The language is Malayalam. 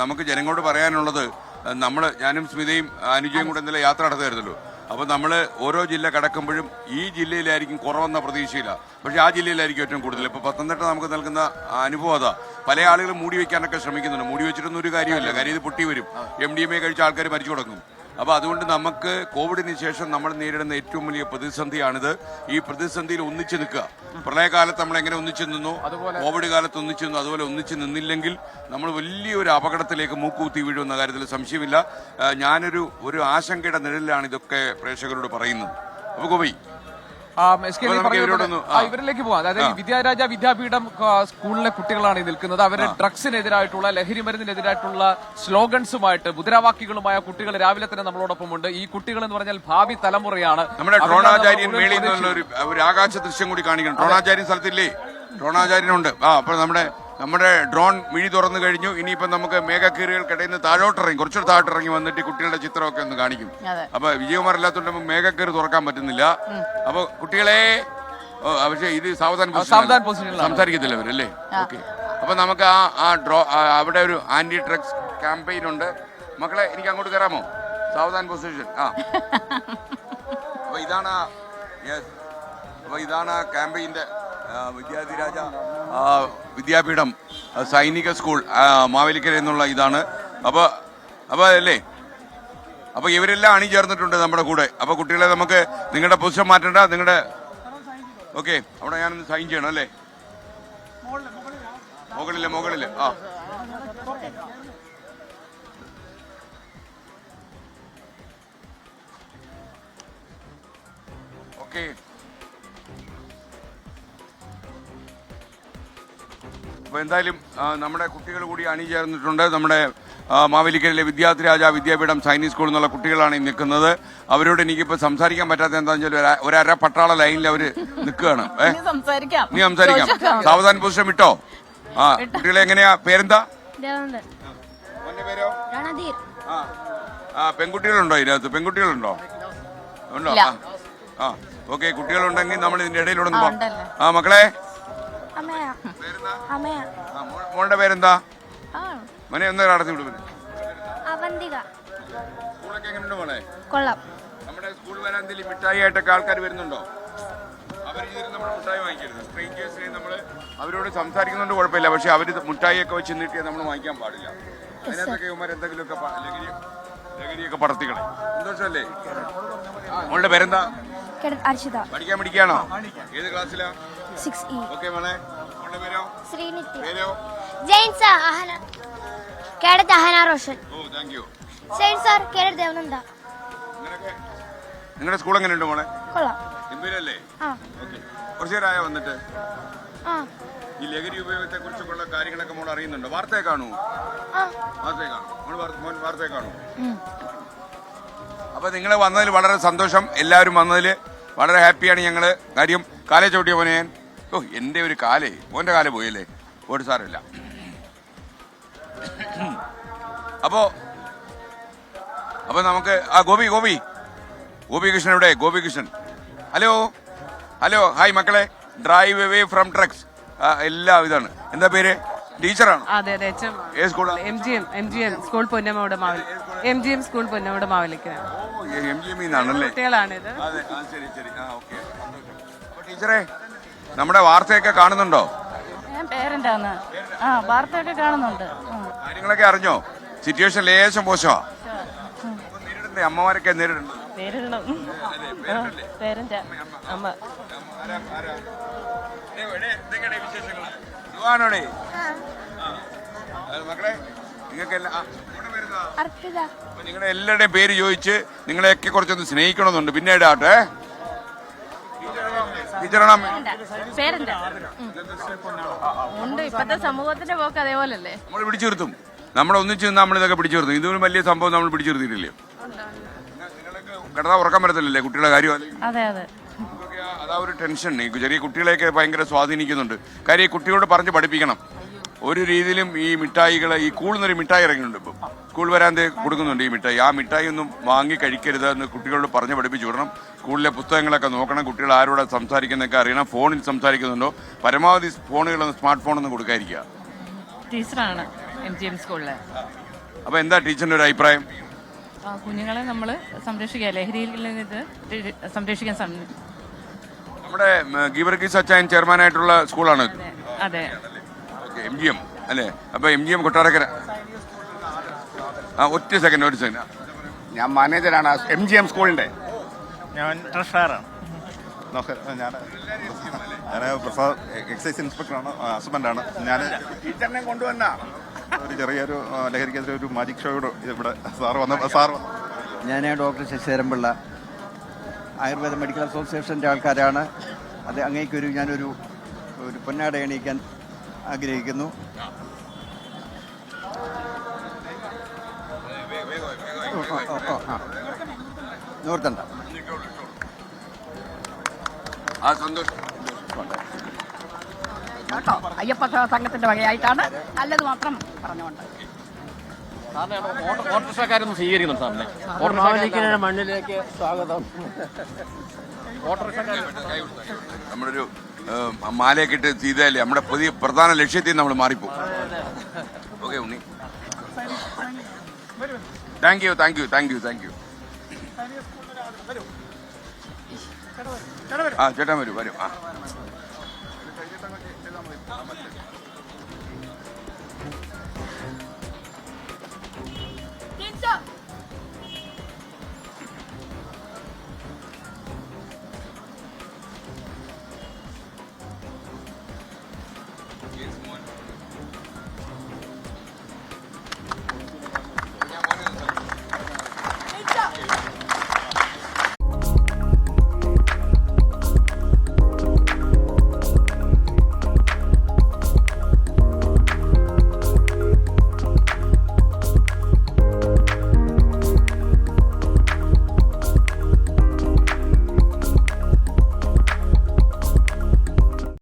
നമുക്ക് ജനങ്ങളോട് പറയാനുള്ളത് ഞാനും സ്മിതയും അനുജയും കൂടെ ഇന്നലെ യാത്ര നടത്തുമായിരുന്നല്ലോ. അപ്പോൾ നമ്മൾ ഓരോ ജില്ല കടക്കുമ്പോഴും ഈ ജില്ലയിലായിരിക്കും കുറവെന്ന പ്രതീക്ഷയില്ല, പക്ഷേ ആ ജില്ലയിലായിരിക്കും ഏറ്റവും കൂടുതൽ. ഇപ്പോൾ പത്തനംതിട്ട നമുക്ക് നൽകുന്ന അനുഭവം അതാ. പല ആളുകളും മൂടി വയ്ക്കാനൊക്കെ ശ്രമിക്കുന്നുണ്ട്. മൂടി വെച്ചിട്ടൊന്നും ഒരു കാര്യമില്ല. കാര്യം ഇത് പൊട്ടി വരും. MDMA കഴിച്ച ആൾക്കാർ മരിച്ചു തുടങ്ങും. അപ്പോൾ അതുകൊണ്ട് നമുക്ക് കോവിഡിന് ശേഷം നമ്മൾ നേരിടുന്ന ഏറ്റവും വലിയ പ്രതിസന്ധിയാണിത്. ഈ പ്രതിസന്ധിയിൽ ഒന്നിച്ചു നിൽക്കുക. പ്രളയകാലത്ത് നമ്മൾ എങ്ങനെ ഒന്നിച്ചു നിന്നു, കോവിഡ് കാലത്ത് ഒന്നിച്ചു നിന്നു, അതുപോലെ ഒന്നിച്ചു നിന്നില്ലെങ്കിൽ നമ്മൾ വലിയൊരു അപകടത്തിലേക്ക് മൂക്കുകുത്തി വീഴുമെന്ന കാര്യത്തിൽ സംശയമില്ല. ഞാനൊരു ആശങ്കയുടെ നിഴലിലാണ് ഇതൊക്കെ പ്രേക്ഷകരോട് പറയുന്നത്. അപ്പോൾ ഗോപി ഇവരിലേക്ക് പോവാം. അതായത് വിദ്യാരാജ വിദ്യാപീഠം സ്കൂളിലെ കുട്ടികളാണ് നിൽക്കുന്നത്. അവര് ഡ്രഗ്സിനെതിരായിട്ടുള്ള, ലഹരി മരുന്നിനെതിരായിട്ടുള്ള സ്ലോഗൻസുമായിട്ട് മുദ്രാവാക്യങ്ങളുമായ കുട്ടികൾ രാവിലെ തന്നെ നമ്മളോടൊപ്പം ഉണ്ട്. ഈ കുട്ടികൾ എന്ന് പറഞ്ഞാൽ ഭാവി തലമുറയാണ്. നമ്മുടെ ഡ്രോണാചാര്യൻ മേളിൽ നിന്നുള്ള ഒരു ആകാശ ദൃശ്യം കൂടി കാണിക്കണം. ഡ്രോണാചാര്യൻ സ്ഥലത്തില്ലേ? ഡ്രോണാചാര്യനുണ്ട്. അപ്പോൾ നമ്മുടെ ഡ്രോൺ മിഴി തുറന്നു കഴിഞ്ഞു. ഇനിയിപ്പം നമുക്ക് മേഘക്കീറുകൾക്കിടയിൽ നിന്ന് താഴോട്ടിറങ്ങി, കുറച്ചുകൂടെ താഴോട്ടിറങ്ങി വന്നിട്ട് കുട്ടികളുടെ ചിത്രമൊക്കെ ഒന്ന് കാണിക്കും. അപ്പൊ വിജയകുമാർ അല്ലാത്തതുകൊണ്ട് നമുക്ക് മേഘക്കീറ് തുറക്കാൻ പറ്റുന്നില്ല. അപ്പൊ കുട്ടികളെ, പക്ഷേ ഇത് സാവധാന സംസാരിക്കത്തില്ല അവരല്ലേ? ഓക്കെ. അപ്പൊ നമുക്ക് അവിടെ ഒരു ആന്റി ഡ്രഗ്സ് ക്യാമ്പയിൻ ഉണ്ട്. മക്കളെ, എനിക്ക് അങ്ങോട്ട് കയറാമോ? സാവധാൻ പൊസിഷൻ. അപ്പൊ ഇതാണ് ക്യാമ്പയിന്റെ വിദ്യാധിരാജ വിദ്യാപീഠം സൈനിക സ്കൂൾ മാവേലിക്കര എന്നുള്ള ഇതാണ്. അപ്പൊ അല്ലേ, അപ്പൊ ഇവരെല്ലാം അണിചേർന്നിട്ടുണ്ട് നമ്മുടെ കൂടെ. അപ്പൊ കുട്ടികളെ, നമുക്ക് നിങ്ങളുടെ പൊസിഷൻ മാറ്റണ്ട. നിങ്ങളുടെ ഓക്കെ, അവിടെ ഞാനൊന്ന് സൈൻ ചെയ്യണം അല്ലേ? മുകളില് ഓക്കെ. അപ്പോൾ എന്തായാലും നമ്മുടെ കുട്ടികൾ കൂടി അണിചേർന്നിട്ടുണ്ട്. നമ്മുടെ മാവേലിക്കരയിലെ വിദ്യാധിരാജ വിദ്യാപീഠം സൈനിക് സ്കൂൾ എന്നുള്ള കുട്ടികളാണ് നിൽക്കുന്നത്. അവരോട് എനിക്കിപ്പോൾ സംസാരിക്കാൻ പറ്റാത്ത എന്താണെന്ന് വെച്ചാൽ ഒരര പട്ടാള ലൈനിൽ അവർ നിൽക്കുകയാണ്. നീ സംസാരിക്കാം. സാവധാന പൊസിഷൻ വിട്ടോ. കുട്ടികളെ, എങ്ങനെയാ? പേരെന്താ? പേരോ? പെൺകുട്ടികളുണ്ടോ ഇതിനകത്ത്? പെൺകുട്ടികളുണ്ടോ? ഉണ്ടോ? ഓക്കെ. കുട്ടികളുണ്ടെങ്കിൽ നമ്മൾ ഇതിന്റെ ഇടയിലൂടെ മക്കളെ, മോളുടെ പേരെന്താ? മോനെ ഒന്ന് നടത്തി വിടും. സ്കൂളൊക്കെ എങ്ങനെയുണ്ട് മോളെ? നമ്മുടെ സ്കൂൾ വരാൻ എന്തെങ്കിലും മിഠായി ആയിട്ടൊക്കെ ആൾക്കാർ വരുന്നുണ്ടോ? അവർ നമ്മൾ മിഠായി വാങ്ങിക്കരുത്. സ്ട്രേഞ്ചേഴ്സിനെ നമ്മൾ അവരോട് സംസാരിക്കുന്നുണ്ട്, കുഴപ്പമില്ല. പക്ഷെ അവർ മിഠായിയൊക്കെ വെച്ച് നീട്ടിയാൽ നമ്മൾ വാങ്ങിക്കാൻ പാടില്ല. അതിനകത്തൊക്കെ ഇവന്മാർ എന്തെങ്കിലുമൊക്കെ ലഹരിയൊക്കെ പടർത്തിക്കളെ. സന്തോഷമല്ലേ? മോളുടെ പേരെന്താ? പഠിക്കാൻ പഠിക്കാണോ? ഏത് ക്ലാസ്സിലാ? 6E. ഓക്കെ മോളെ. മോളുടെ പേരോ? ശ്രീനിത്യ. പേരോ? ജെയിൻ സർ. കേഡറ്റ് അഹന റോഷൻ. ഓ, താങ്ക് യു. സെയിൻ സർ. കേഡറ്റ് ദേവനന്ദ. നിങ്ങളുടെ സ്കൂൾ എങ്ങനെയുണ്ട് മോളെ? കൊള്ളാം. ഗംഭീരല്ലേ? ഓക്കെ. കുറച്ചു നേരമായോ വന്നിട്ട്? ഈ ലഹരി ഉപയോഗത്തെ കുറിച്ചൊക്കെയുള്ള കാര്യങ്ങളൊക്കെ മോൾ അറിയുന്നുണ്ടോ? വാർത്തയെ കാണൂ? വാർത്തയെ കാണൂ? അപ്പൊ നിങ്ങൾ വന്നതിൽ വളരെ സന്തോഷം. എല്ലാവരും വന്നതിൽ വളരെ ഹാപ്പിയാണ് ഞങ്ങള്. കാര്യം കാലേ ചവിട്ടിയ മോനെ ഞാൻ. എന്റെ ഒരു മോന്റെ കാലേ പോയല്ലേ? ഒരു സാരമില്ല. അപ്പൊ നമുക്ക് ഗോപികൃഷ്ണൻ എവിടെ? ഗോപികൃഷ്ണൻ, ഹലോ. ഹായ് മക്കളെ. ഡ്രൈവ് അവേ ഫ്രം ഡ്രഗ്സ് എല്ലാം ഇതാണ്. എന്താ പേര്? ടീച്ചറാണ്? അതെ. ഏത് സ്കൂളാണ്? MGM സ്കൂൾ പൊന്നമ്മയുടെ MGM സ്കൂൾ പൊന്നമ്മയുടെ മാവേലിക്കര. കുട്ടികളാണിത്. ടീച്ചറെ, നമ്മുടെ വാർത്തയൊക്കെ കാണുന്നുണ്ടോ? പേരന്റാണ്. വാർത്തയൊക്കെ കാണുന്നുണ്ട്. കാര്യങ്ങളൊക്കെ അറിഞ്ഞോ? സിറ്റുവേഷൻ ലേശം മോശമാ. അമ്മമാരൊക്കെ നേരിടണം. മക്കളെ, നിങ്ങളുടെ എല്ലാവരുടെയും പേര് ചോദിച്ച് നിങ്ങളെയൊക്കെ കുറച്ചൊന്ന് സ്നേഹിക്കണമെന്നുണ്ട്. പിന്നീട് ആട്ടെ. ഇപ്പത്തെ സമൂഹത്തിന്റെ പോക്ക് അതേപോലല്ലേ? നമ്മൾ പിടിച്ചു നിർത്തും. നമ്മളെ ഒന്നിച്ച് നിന്ന് നമ്മളിതൊക്കെ പിടിച്ചു നിർത്തും. ഇതൊരു വലിയ സംഭവം നമ്മൾ പിടിച്ചു നിർത്തിയിട്ടില്ലേ? കിടന്നാ ഉറക്കം വരത്തില്ലല്ലേ കുട്ടികളുടെ കാര്യം? അതാ ഒരു ടെൻഷൻ. ചെറിയ കുട്ടികളെയൊക്കെ ഭയങ്കര സ്വാധീനിക്കുന്നുണ്ട്. കാര്യം ഈ കുട്ടികളോട് പറഞ്ഞ് പഠിപ്പിക്കണം. ഒരു രീതിയിലും ഈ മിഠായികൾ, ഈ കൂളുന്നൊരു മിഠായി ഇറങ്ങിയിട്ടുണ്ട്. ഇപ്പം സ്കൂൾ വരാൻ കൊടുക്കുന്നുണ്ട് ഈ മിഠായി. ആ മിഠായി ഒന്നും വാങ്ങി കഴിക്കരുത് എന്ന് കുട്ടികളോട് പറഞ്ഞ് പഠിപ്പിച്ചു വിടണം. സ്കൂളിലെ പുസ്തകങ്ങളൊക്കെ നോക്കണം. കുട്ടികൾ ആരോടെ സംസാരിക്കുന്നതൊക്കെ അറിയണം. ഫോണിൽ സംസാരിക്കുന്നുണ്ടോ? പരമാവധി ഫോണുകളൊന്നും, സ്മാർട്ട് ഫോണൊന്നും കൊടുക്കാതിരിക്കുക. ടീച്ചറാണ് MGM സ്കൂളിലെ. അപ്പൊ എന്താ ടീച്ചറിന്റെ ഒരു അഭിപ്രായം? കുഞ്ഞുങ്ങളെ നമ്മൾ സംരക്ഷിക്കുക, ലഹരിയിൽ നിന്ന് സംരക്ഷിക്കാൻ നമ്മുടെ ഗീവർഗീസ് അച്ചായൻ ചെയർമാനായിട്ടുള്ള സ്കൂളാണ്. അതെ. MGM അല്ലേ? അപ്പൊ MGM കൊട്ടാരക്കര. ഒറ്റ സെക്കൻഡ്. ഞാൻ മാനേജറാണ് MGM സ്കൂളിന്റെ. ഞാൻ ട്രഷറാണ്. ഞാൻ പ്രസാദ് എക്സൈസ് ഇൻസ്പെക്ടറാണ്, ഹസ്ബൻഡാണ്. ഞാൻ ടീച്ചറിനെ കൊണ്ടുവന്ന ഒരു ചെറിയൊരു ലഹരിക്കെതിരെ ഒരു മാജിക് ഷോയോട് ഇവിടെ സാർ വന്നു. ഞാൻ ഡോക്ടർ ശശിധരൻപിള്ള, ആയുർവേദ മെഡിക്കൽ അസോസിയേഷൻ്റെ ആൾക്കാരാണ്. അത് അങ്ങേക്കൊരു ഞാനൊരു പൊന്നാട എണീക്കാൻ ആഗ്രഹിക്കുന്നു. നോർത്തണ്ട സന്തോഷം കേട്ടോ. അയ്യപ്പ സംഘത്തിന്റെ വകയായിട്ടാണ്, നല്ലത് മാത്രം പറഞ്ഞുകൊണ്ട്. ഓട്ടോറിക്ഷക്കാരൊന്നും സ്വീകരിക്കുന്നു സാറിനെ. മണ്ണിലേക്ക് സ്വാഗതം. നമ്മളൊരു മാലയൊക്കെ ഇട്ട് ചെയ്താലേ നമ്മുടെ പുതിയ പ്രധാന ലക്ഷ്യത്തിൽ നമ്മൾ മാറിപ്പോ. Okay Unni, thank you. ചേട്ടാ വരൂ.